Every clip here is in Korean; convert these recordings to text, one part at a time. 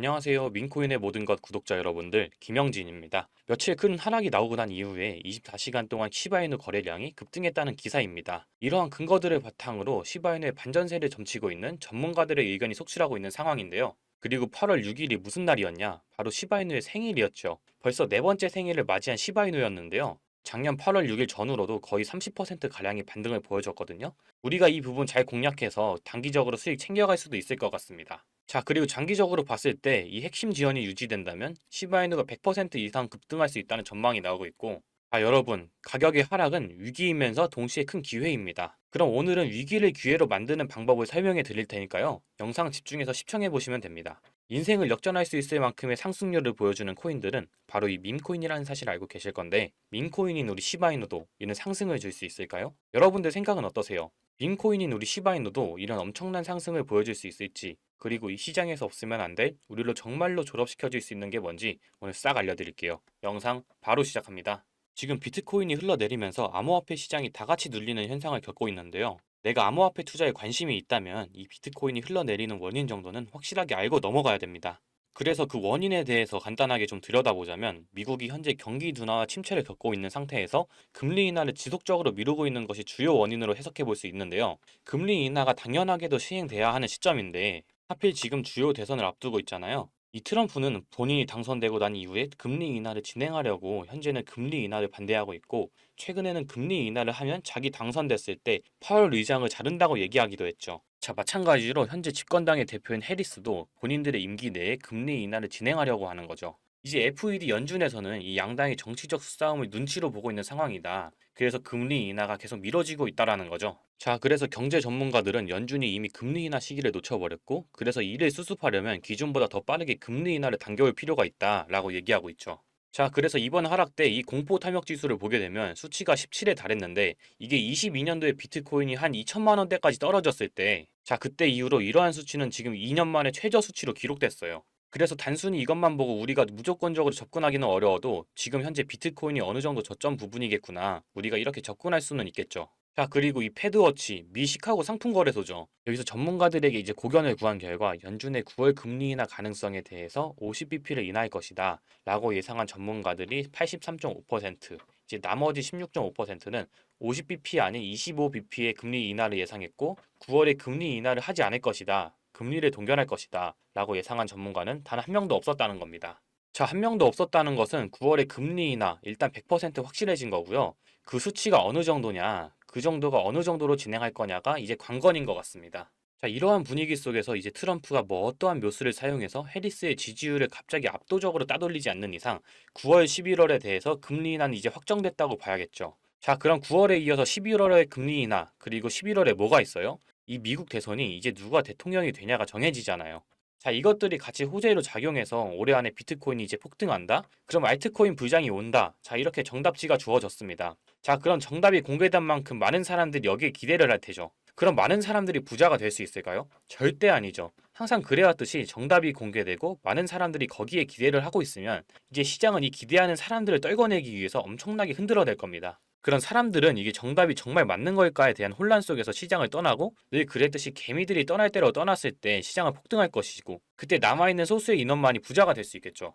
안녕하세요. 민코인의 모든 것 구독자 여러분들, 김영진입니다. 며칠 큰 하락이 나오고 난 이후에 24시간 동안 시바이누 거래량이 급등했다는 기사입니다. 이러한 근거들을 바탕으로 시바이누의 반전세를 점치고 있는 전문가들의 의견이 속출하고 있는 상황인데요. 그리고 8월 6일이 무슨 날이었냐? 바로 시바이누의 생일이었죠. 벌써 네 번째 생일을 맞이한 시바이누였는데요. 작년 8월 6일 전후로도 거의 30%가량이 반등을 보여줬거든요. 우리가 이 부분 잘 공략해서 단기적으로 수익 챙겨갈 수도 있을 것 같습니다. 자, 그리고 장기적으로 봤을 때 이 핵심 지연이 유지된다면 시바이누가 100% 이상 급등할 수 있다는 전망이 나오고 있고, 여러분, 가격의 하락은 위기이면서 동시에 큰 기회입니다. 그럼 오늘은 위기를 기회로 만드는 방법을 설명해 드릴 테니까요. 영상 집중해서 시청해 보시면 됩니다. 인생을 역전할 수 있을 만큼의 상승률을 보여주는 코인들은 바로 이 밈코인이라는 사실을 알고 계실 건데, 밈코인인 우리 시바이누도 이런 상승을 줄 수 있을까요? 여러분들 생각은 어떠세요? 밈코인인 우리 시바이누도 이런 엄청난 상승을 보여줄 수 있을지, 그리고 이 시장에서 없으면 안 될 우리로 정말로 졸업시켜줄 수 있는 게 뭔지 오늘 싹 알려드릴게요. 영상 바로 시작합니다. 지금 비트코인이 흘러내리면서 암호화폐 시장이 다 같이 눌리는 현상을 겪고 있는데요. 내가 암호화폐 투자에 관심이 있다면 이 비트코인이 흘러내리는 원인 정도는 확실하게 알고 넘어가야 됩니다. 그래서 그 원인에 대해서 간단하게 좀 들여다보자면, 미국이 현재 경기 둔화와 침체를 겪고 있는 상태에서 금리 인하를 지속적으로 미루고 있는 것이 주요 원인으로 해석해 볼 수 있는데요. 금리 인하가 당연하게도 시행돼야 하는 시점인데 하필 지금 주요 대선을 앞두고 있잖아요. 이 트럼프는 본인이 당선되고 난 이후에 금리 인하를 진행하려고 현재는 금리 인하를 반대하고 있고, 최근에는 금리 인하를 하면 자기 당선됐을 때 파월 의장을 자른다고 얘기하기도 했죠. 자, 마찬가지로 현재 집권당의 대표인 해리스도 본인들의 임기 내에 금리 인하를 진행하려고 하는 거죠. 이제 FED 연준에서는 이 양당의 정치적 수싸움을 눈치로 보고 있는 상황이다. 그래서 금리 인하가 계속 미뤄지고 있다라는 거죠. 자, 그래서 경제 전문가들은 연준이 이미 금리 인하 시기를 놓쳐버렸고, 그래서 이를 수습하려면 기존보다 더 빠르게 금리 인하를 당겨올 필요가 있다라고 얘기하고 있죠. 자, 그래서 이번 하락 때 이 공포 탐욕 지수를 보게 되면 수치가 17에 달했는데, 이게 22년도에 비트코인이 한 2천만 원대까지 떨어졌을 때, 자, 그때 이후로 이러한 수치는 지금 2년 만에 최저 수치로 기록됐어요. 그래서 단순히 이것만 보고 우리가 무조건적으로 접근하기는 어려워도 지금 현재 비트코인이 어느 정도 저점 부분이겠구나, 우리가 이렇게 접근할 수는 있겠죠. 자, 그리고 이 패드워치, 미 시카고 상품거래소죠. 여기서 전문가들에게 이제 고견을 구한 결과 연준의 9월 금리 인하 가능성에 대해서 50bp를 인하할 것이다 라고 예상한 전문가들이 83.5%, 이제 나머지 16.5%는 50bp 아닌 25bp의 금리 인하를 예상했고, 9월에 금리 인하를 하지 않을 것이다, 금리를 동결할 것이다 라고 예상한 전문가는 단 한 명도 없었다는 겁니다. 자, 한 명도 없었다는 것은 9월에 금리 인하 일단 100% 확실해진 거고요. 그 수치가 어느 정도냐, 그 정도가 어느 정도로 진행할 거냐가 이제 관건인 것 같습니다. 자, 이러한 분위기 속에서 이제 트럼프가 뭐 어떠한 묘수를 사용해서 해리스의 지지율을 갑자기 압도적으로 따돌리지 않는 이상 9월, 11월에 대해서 금리 인하는 이제 확정됐다고 봐야겠죠. 자, 그럼 9월에 이어서 11월에 금리 인하, 그리고 11월에 뭐가 있어요? 이 미국 대선이 이제 누가 대통령이 되냐가 정해지잖아요. 자, 이것들이 같이 호재로 작용해서 올해 안에 비트코인이 이제 폭등한다? 그럼 알트코인 불장이 온다. 자, 이렇게 정답지가 주어졌습니다. 자, 그럼 정답이 공개된 만큼 많은 사람들이 여기에 기대를 할 테죠. 그럼 많은 사람들이 부자가 될 수 있을까요? 절대 아니죠. 항상 그래왔듯이 정답이 공개되고 많은 사람들이 거기에 기대를 하고 있으면 이제 시장은 이 기대하는 사람들을 떨궈내기 위해서 엄청나게 흔들어댈 겁니다. 그런 사람들은 이게 정답이 정말 맞는 걸까에 대한 혼란 속에서 시장을 떠나고, 늘 그랬듯이 개미들이 떠날 대로 떠났을 때 시장은 폭등할 것이고, 그때 남아있는 소수의 인원만이 부자가 될 수 있겠죠.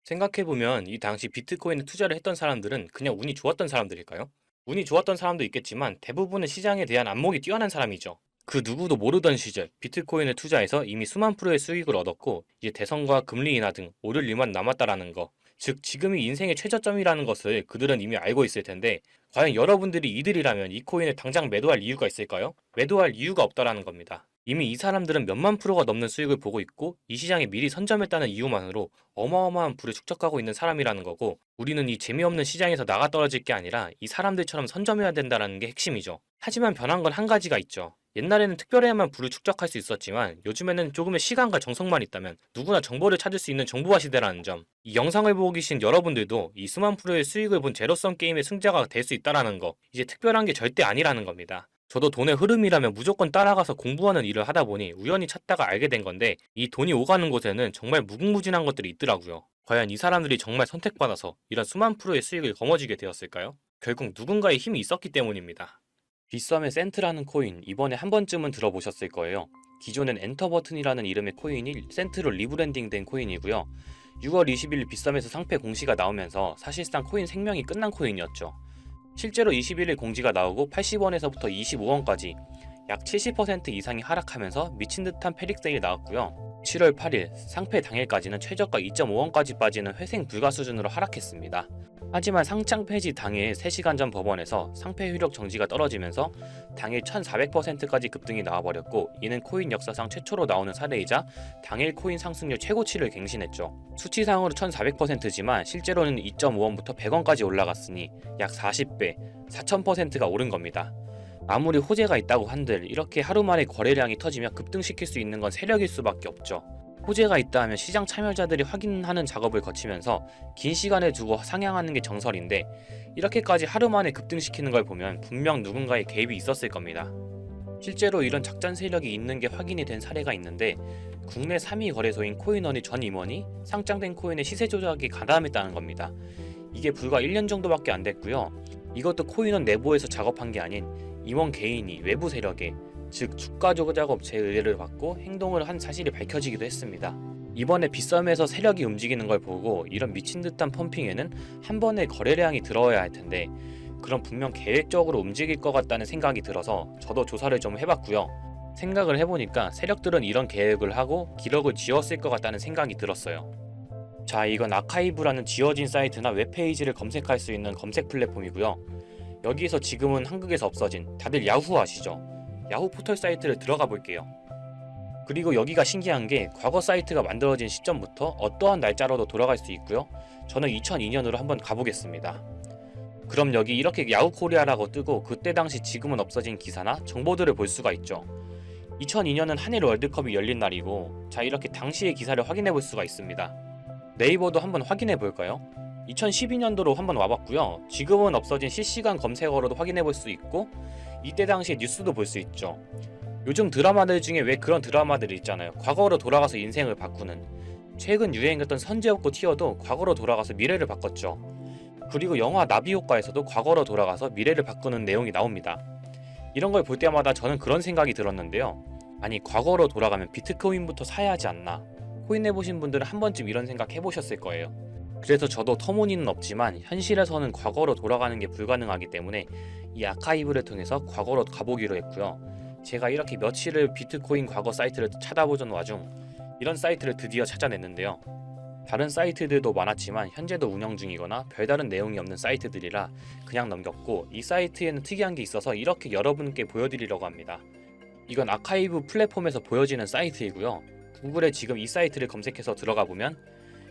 생각해보면 이 당시 비트코인에 투자를 했던 사람들은 그냥 운이 좋았던 사람들일까요? 운이 좋았던 사람도 있겠지만 대부분은 시장에 대한 안목이 뛰어난 사람이죠. 그 누구도 모르던 시절 비트코인을 투자해서 이미 수만 프로의 수익을 얻었고, 이제 대선과 금리 인하 등 오를 일만 남았다라는 거, 즉 지금이 인생의 최저점이라는 것을 그들은 이미 알고 있을 텐데, 과연 여러분들이 이들이라면 이 코인을 당장 매도할 이유가 있을까요? 매도할 이유가 없다라는 겁니다. 이미 이 사람들은 몇만 프로가 넘는 수익을 보고 있고, 이 시장에 미리 선점했다는 이유만으로 어마어마한 부를 축적하고 있는 사람이라는 거고, 우리는 이 재미없는 시장에서 나가 떨어질 게 아니라 이 사람들처럼 선점해야 된다는 게 핵심이죠. 하지만 변한 건 한 가지가 있죠. 옛날에는 특별해야만 부를 축적할 수 있었지만 요즘에는 조금의 시간과 정성만 있다면 누구나 정보를 찾을 수 있는 정보화 시대라는 점, 이 영상을 보고 계신 여러분들도 이 수만 프로의 수익을 본 제로섬 게임의 승자가 될 수 있다는 거, 이제 특별한 게 절대 아니라는 겁니다. 저도 돈의 흐름이라면 무조건 따라가서 공부하는 일을 하다 보니 우연히 찾다가 알게 된 건데, 이 돈이 오가는 곳에는 정말 무궁무진한 것들이 있더라고요. 과연 이 사람들이 정말 선택받아서 이런 수만 프로의 수익을 거머쥐게 되었을까요? 결국 누군가의 힘이 있었기 때문입니다. 빗썸의 센트라는 코인, 이번에 한 번쯤은 들어보셨을 거예요. 기존엔 엔터 버튼이라는 이름의 코인이 센트로 리브랜딩된 코인이고요. 6월 20일 빗썸에서 상패 공시가 나오면서 사실상 코인 생명이 끝난 코인이었죠. 실제로 21일 공지가 나오고 80원에서부터 25원까지 약 70% 이상이 하락하면서 미친 듯한 패닉 세일이 나왔고요. 7월 8일 상패 당일까지는 최저가 2.5원까지 빠지는 회생 불가 수준으로 하락했습니다. 하지만 상장 폐지 당일 3시간 전 법원에서 상패 효력 정지가 떨어지면서 당일 1400%까지 급등이 나와버렸고, 이는 코인 역사상 최초로 나오는 사례이자 당일 코인 상승률 최고치를 갱신했죠. 수치상으로 1400%지만 실제로는 2.5원부터 100원까지 올라갔으니 약 40배, 4000%가 오른 겁니다. 아무리 호재가 있다고 한들 이렇게 하루 만에 거래량이 터지며 급등시킬 수 있는 건 세력일 수밖에 없죠. 호재가 있다 하면 시장 참여자들이 확인하는 작업을 거치면서 긴 시간을 두고 상향하는 게 정설인데, 이렇게까지 하루 만에 급등시키는 걸 보면 분명 누군가의 개입이 있었을 겁니다. 실제로 이런 작전 세력이 있는 게 확인이 된 사례가 있는데, 국내 3위 거래소인 코인원의 전 임원이 상장된 코인의 시세 조작에 가담했다는 겁니다. 이게 불과 1년 정도밖에 안 됐고요. 이것도 코인원 내부에서 작업한 게 아닌 임원 개인이 외부 세력에, 즉 주가 조작 업체의 의뢰를 받고 행동을 한 사실이 밝혀지기도 했습니다. 이번에 빗썸에서 세력이 움직이는 걸 보고 이런 미친 듯한 펌핑에는 한 번에 거래량이 들어와야 할 텐데, 그럼 분명 계획적으로 움직일 것 같다는 생각이 들어서 저도 조사를 좀 해봤고요. 생각을 해보니까 세력들은 이런 계획을 하고 기록을 지웠을 것 같다는 생각이 들었어요. 자, 이건 아카이브라는 지워진 사이트나 웹페이지를 검색할 수 있는 검색 플랫폼이고요. 여기에서 지금은 한국에서 없어진, 다들 야후 아시죠? 야후 포털 사이트를 들어가 볼게요. 그리고 여기가 신기한 게 과거 사이트가 만들어진 시점부터 어떠한 날짜로도 돌아갈 수 있고요. 저는 2002년으로 한번 가보겠습니다. 그럼 여기 이렇게 야후 코리아라고 뜨고 그때 당시 지금은 없어진 기사나 정보들을 볼 수가 있죠. 2002년은 한일 월드컵이 열린 날이고, 자, 이렇게 당시의 기사를 확인해 볼 수가 있습니다. 네이버도 한번 확인해 볼까요? 2012년도로 한번 와봤고요. 지금은 없어진 실시간 검색어로도 확인해 볼 수 있고, 이때 당시의 뉴스도 볼 수 있죠. 요즘 드라마들 중에 왜 그런 드라마들이 있잖아요. 과거로 돌아가서 인생을 바꾸는. 최근 유행했던 선제업고 티어도 과거로 돌아가서 미래를 바꿨죠. 그리고 영화 나비효과에서도 과거로 돌아가서 미래를 바꾸는 내용이 나옵니다. 이런 걸 볼 때마다 저는 그런 생각이 들었는데요. 아니, 과거로 돌아가면 비트코인부터 사야 하지 않나? 코인 해보신 분들은 한 번쯤 이런 생각 해보셨을 거예요. 그래서 저도 터무니는 없지만 현실에서는 과거로 돌아가는 게 불가능하기 때문에 이 아카이브를 통해서 과거로 가보기로 했고요. 제가 이렇게 며칠을 비트코인 과거 사이트를 찾아보던 와중 이런 사이트를 드디어 찾아냈는데요. 다른 사이트들도 많았지만 현재도 운영 중이거나 별다른 내용이 없는 사이트들이라 그냥 넘겼고, 이 사이트에는 특이한 게 있어서 이렇게 여러분께 보여드리려고 합니다. 이건 아카이브 플랫폼에서 보여지는 사이트이고요. 구글에 지금 이 사이트를 검색해서 들어가 보면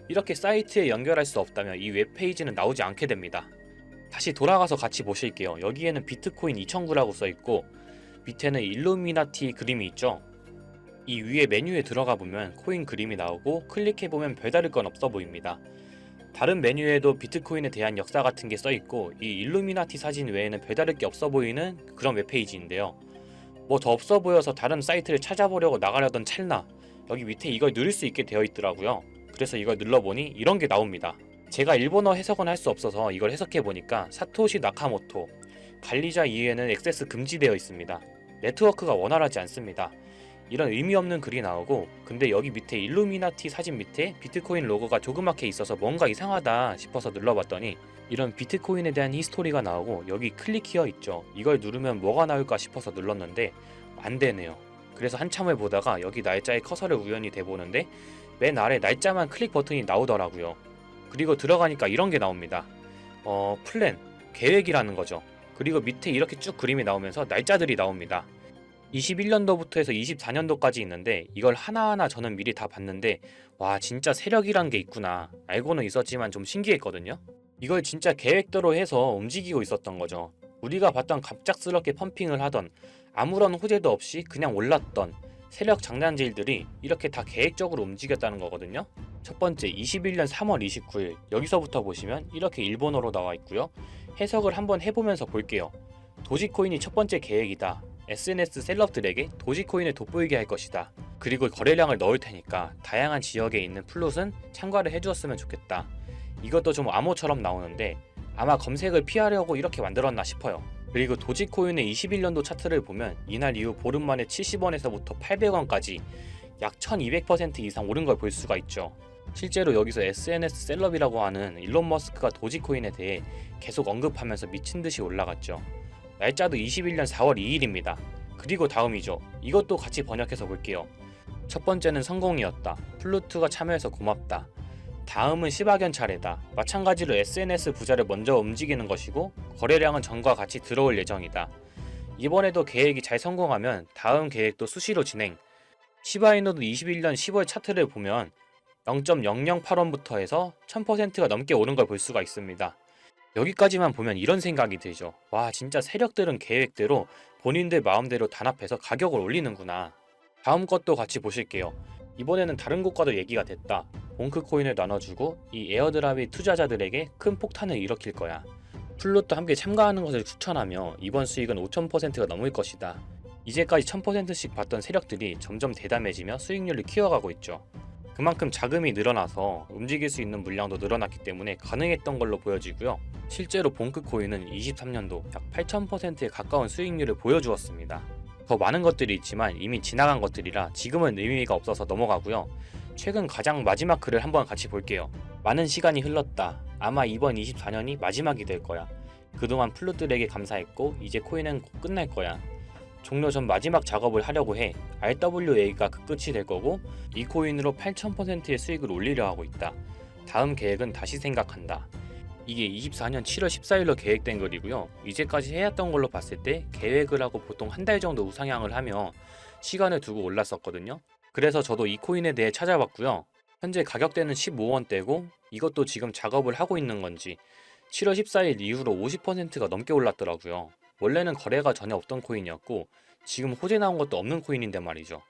이렇게 사이트에 연결할 수 없다면 이 웹페이지는 나오지 않게 됩니다. 다시 돌아가서 같이 보실게요. 여기에는 비트코인 2009라고 써있고 밑에는 일루미나티 그림이 있죠. 이 위에 메뉴에 들어가 보면 코인 그림이 나오고 클릭해보면 별다를 건 없어 보입니다. 다른 메뉴에도 비트코인에 대한 역사 같은 게 써있고, 이 일루미나티 사진 외에는 별다를 게 없어 보이는 그런 웹페이지인데요. 뭐 더 없어 보여서 다른 사이트를 찾아보려고 나가려던 찰나 여기 밑에 이걸 누를 수 있게 되어 있더라고요. 그래서 이걸 눌러보니 이런 게 나옵니다. 제가 일본어 해석은 할 수 없어서 이걸 해석해보니까 사토시 나카모토, 관리자 이해는 액세스 금지되어 있습니다. 네트워크가 원활하지 않습니다. 이런 의미 없는 글이 나오고, 근데 여기 밑에 일루미나티 사진 밑에 비트코인 로고가 조그맣게 있어서 뭔가 이상하다 싶어서 눌러봤더니 이런 비트코인에 대한 히스토리가 나오고 여기 클릭 히어 있죠. 이걸 누르면 뭐가 나올까 싶어서 눌렀는데 안 되네요. 그래서 한참을 보다가 여기 날짜에 커서를 우연히 대보는데 맨 아래 날짜만 클릭 버튼이 나오더라고요. 그리고 들어가니까 이런 게 나옵니다. 플랜, 계획이라는 거죠. 그리고 밑에 이렇게 쭉 그림이 나오면서 날짜들이 나옵니다. 21년도부터 해서 24년도까지 있는데 이걸 하나하나 저는 미리 다 봤는데, 와, 진짜 세력이란 게 있구나. 알고는 있었지만 좀 신기했거든요. 이걸 진짜 계획대로 해서 움직이고 있었던 거죠. 우리가 봤던 갑작스럽게 펌핑을 하던, 아무런 호재도 없이 그냥 올랐던 세력 장난질들이 이렇게 다 계획적으로 움직였다는 거거든요. 첫 번째, 21년 3월 29일 여기서부터 보시면 이렇게 일본어로 나와 있고요. 해석을 한번 해보면서 볼게요. 도지코인이 첫 번째 계획이다. SNS 셀럽들에게 도지코인을 돋보이게 할 것이다. 그리고 거래량을 넣을 테니까 다양한 지역에 있는 플롯은 참가를 해주었으면 좋겠다. 이것도 좀 암호처럼 나오는데 아마 검색을 피하려고 이렇게 만들었나 싶어요. 그리고 도지코인의 21년도 차트를 보면 이날 이후 보름 만에 70원에서부터 800원까지 약 1200% 이상 오른 걸 볼 수가 있죠. 실제로 여기서 SNS 셀럽이라고 하는 일론 머스크가 도지코인에 대해 계속 언급하면서 미친 듯이 올라갔죠. 날짜도 21년 4월 2일입니다. 그리고 다음이죠. 이것도 같이 번역해서 볼게요. 첫 번째는 성공이었다. 플루트가 참여해서 고맙다. 다음은 시바견 차례다. 마찬가지로 SNS 부자를 먼저 움직이는 것이고 거래량은 전과 같이 들어올 예정이다. 이번에도 계획이 잘 성공하면 다음 계획도 수시로 진행. 시바이노도 21년 10월 차트를 보면 0.008원부터 해서 1000%가 넘게 오른 걸 볼 수가 있습니다. 여기까지만 보면 이런 생각이 들죠. 와, 진짜 세력들은 계획대로 본인들 마음대로 단합해서 가격을 올리는구나. 다음 것도 같이 보실게요. 이번에는 다른 곳과도 얘기가 됐다. 봉크코인을 나눠주고 이 에어드랍이 투자자들에게 큰 폭탄을 일으킬 거야. 플롯도 함께 참가하는 것을 추천하며 이번 수익은 5000%가 넘을 것이다. 이제까지 1000%씩 받던 세력들이 점점 대담해지며 수익률을 키워가고 있죠. 그만큼 자금이 늘어나서 움직일 수 있는 물량도 늘어났기 때문에 가능했던 걸로 보여지고요. 실제로 봉크코인은 23년도 약 8000%에 가까운 수익률을 보여주었습니다. 더 많은 것들이 있지만 이미 지나간 것들이라 지금은 의미가 없어서 넘어가고요. 최근 가장 마지막 글을 한번 같이 볼게요. 많은 시간이 흘렀다. 아마 이번 24년이 마지막이 될 거야. 그동안 플룻들에게 감사했고 이제 코인은 곧 끝날 거야. 종료 전 마지막 작업을 하려고 해. RWA가 그 끝이 될 거고 이 코인으로 8000%의 수익을 올리려 하고 있다. 다음 계획은 다시 생각한다. 이게 24년 7월 14일로 계획된 글이고요. 이제까지 해왔던 걸로 봤을 때 계획을 하고 보통 한 달 정도 우상향을 하며 시간을 두고 올랐었거든요. 그래서 저도 이 코인에 대해 찾아봤고요. 현재 가격대는 15원대고 이것도 지금 작업을 하고 있는 건지 7월 14일 이후로 50%가 넘게 올랐더라고요. 원래는 거래가 전혀 없던 코인이었고 지금 호재 나온 것도 없는 코인인데 말이죠.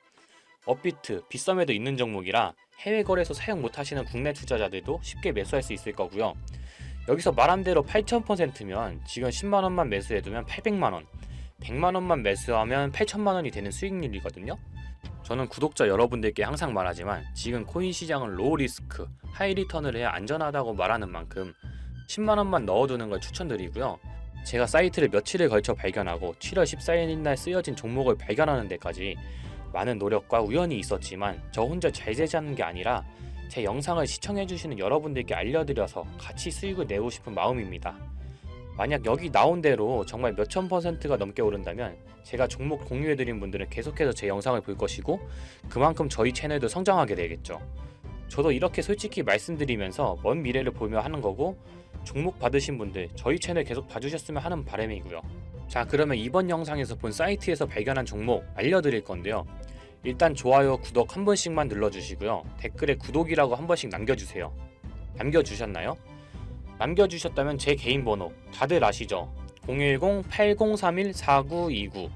업비트, 빗썸에도 있는 종목이라 해외 거래소 사용 못하시는 국내 투자자들도 쉽게 매수할 수 있을 거고요. 여기서 말한 대로 8000%면 지금 10만원만 매수해두면 800만원, 100만원만 매수하면 8천만원이 되는 수익률이거든요. 저는 구독자 여러분들께 항상 말하지만 지금 코인 시장은 로우 리스크, 하이 리턴을 해야 안전하다고 말하는 만큼 10만원만 넣어두는 걸 추천드리고요. 제가 사이트를 며칠을 걸쳐 발견하고 7월 14일날 쓰여진 종목을 발견하는 데까지 많은 노력과 우연이 있었지만 저 혼자 잘 되자는 게 아니라 제 영상을 시청해주시는 여러분들께 알려드려서 같이 수익을 내고 싶은 마음입니다. 만약 여기 나온 대로 정말 몇천 %가 넘게 오른다면 제가 종목 공유해드린 분들은 계속해서 제 영상을 볼 것이고 그만큼 저희 채널도 성장하게 되겠죠. 저도 이렇게 솔직히 말씀드리면서 먼 미래를 보며 하는 거고 종목 받으신 분들 저희 채널 계속 봐주셨으면 하는 바람이고요. 자, 그러면 이번 영상에서 본 사이트에서 발견한 종목 알려드릴 건데요. 일단 좋아요, 구독 한 번씩만 눌러주시고요. 댓글에 구독이라고 한 번씩 남겨주세요. 남겨주셨나요? 남겨주셨다면 제 개인 번호 다들 아시죠? 010-8031-4929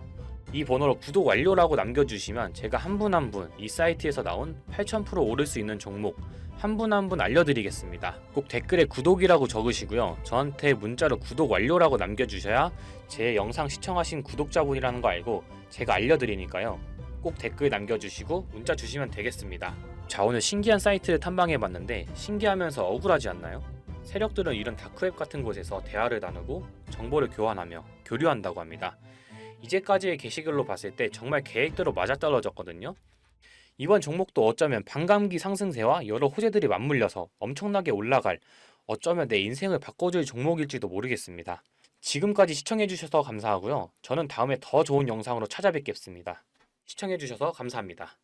이 번호로 구독 완료라고 남겨주시면 제가 한 분 한 분 이 사이트에서 나온 8000% 오를 수 있는 종목 한 분 한 분 알려드리겠습니다. 꼭 댓글에 구독이라고 적으시고요. 저한테 문자로 구독 완료라고 남겨주셔야 제 영상 시청하신 구독자분이라는 거 알고 제가 알려드리니까요. 꼭 댓글 남겨주시고 문자 주시면 되겠습니다. 자, 오늘 신기한 사이트를 탐방해봤는데 신기하면서 억울하지 않나요? 세력들은 이런 다크웹 같은 곳에서 대화를 나누고 정보를 교환하며 교류한다고 합니다. 이제까지의 게시글로 봤을 때 정말 계획대로 맞아떨어졌거든요. 이번 종목도 어쩌면 반감기 상승세와 여러 호재들이 맞물려서 엄청나게 올라갈 어쩌면 내 인생을 바꿔줄 종목일지도 모르겠습니다. 지금까지 시청해주셔서 감사하고요. 저는 다음에 더 좋은 영상으로 찾아뵙겠습니다. 시청해주셔서 감사합니다.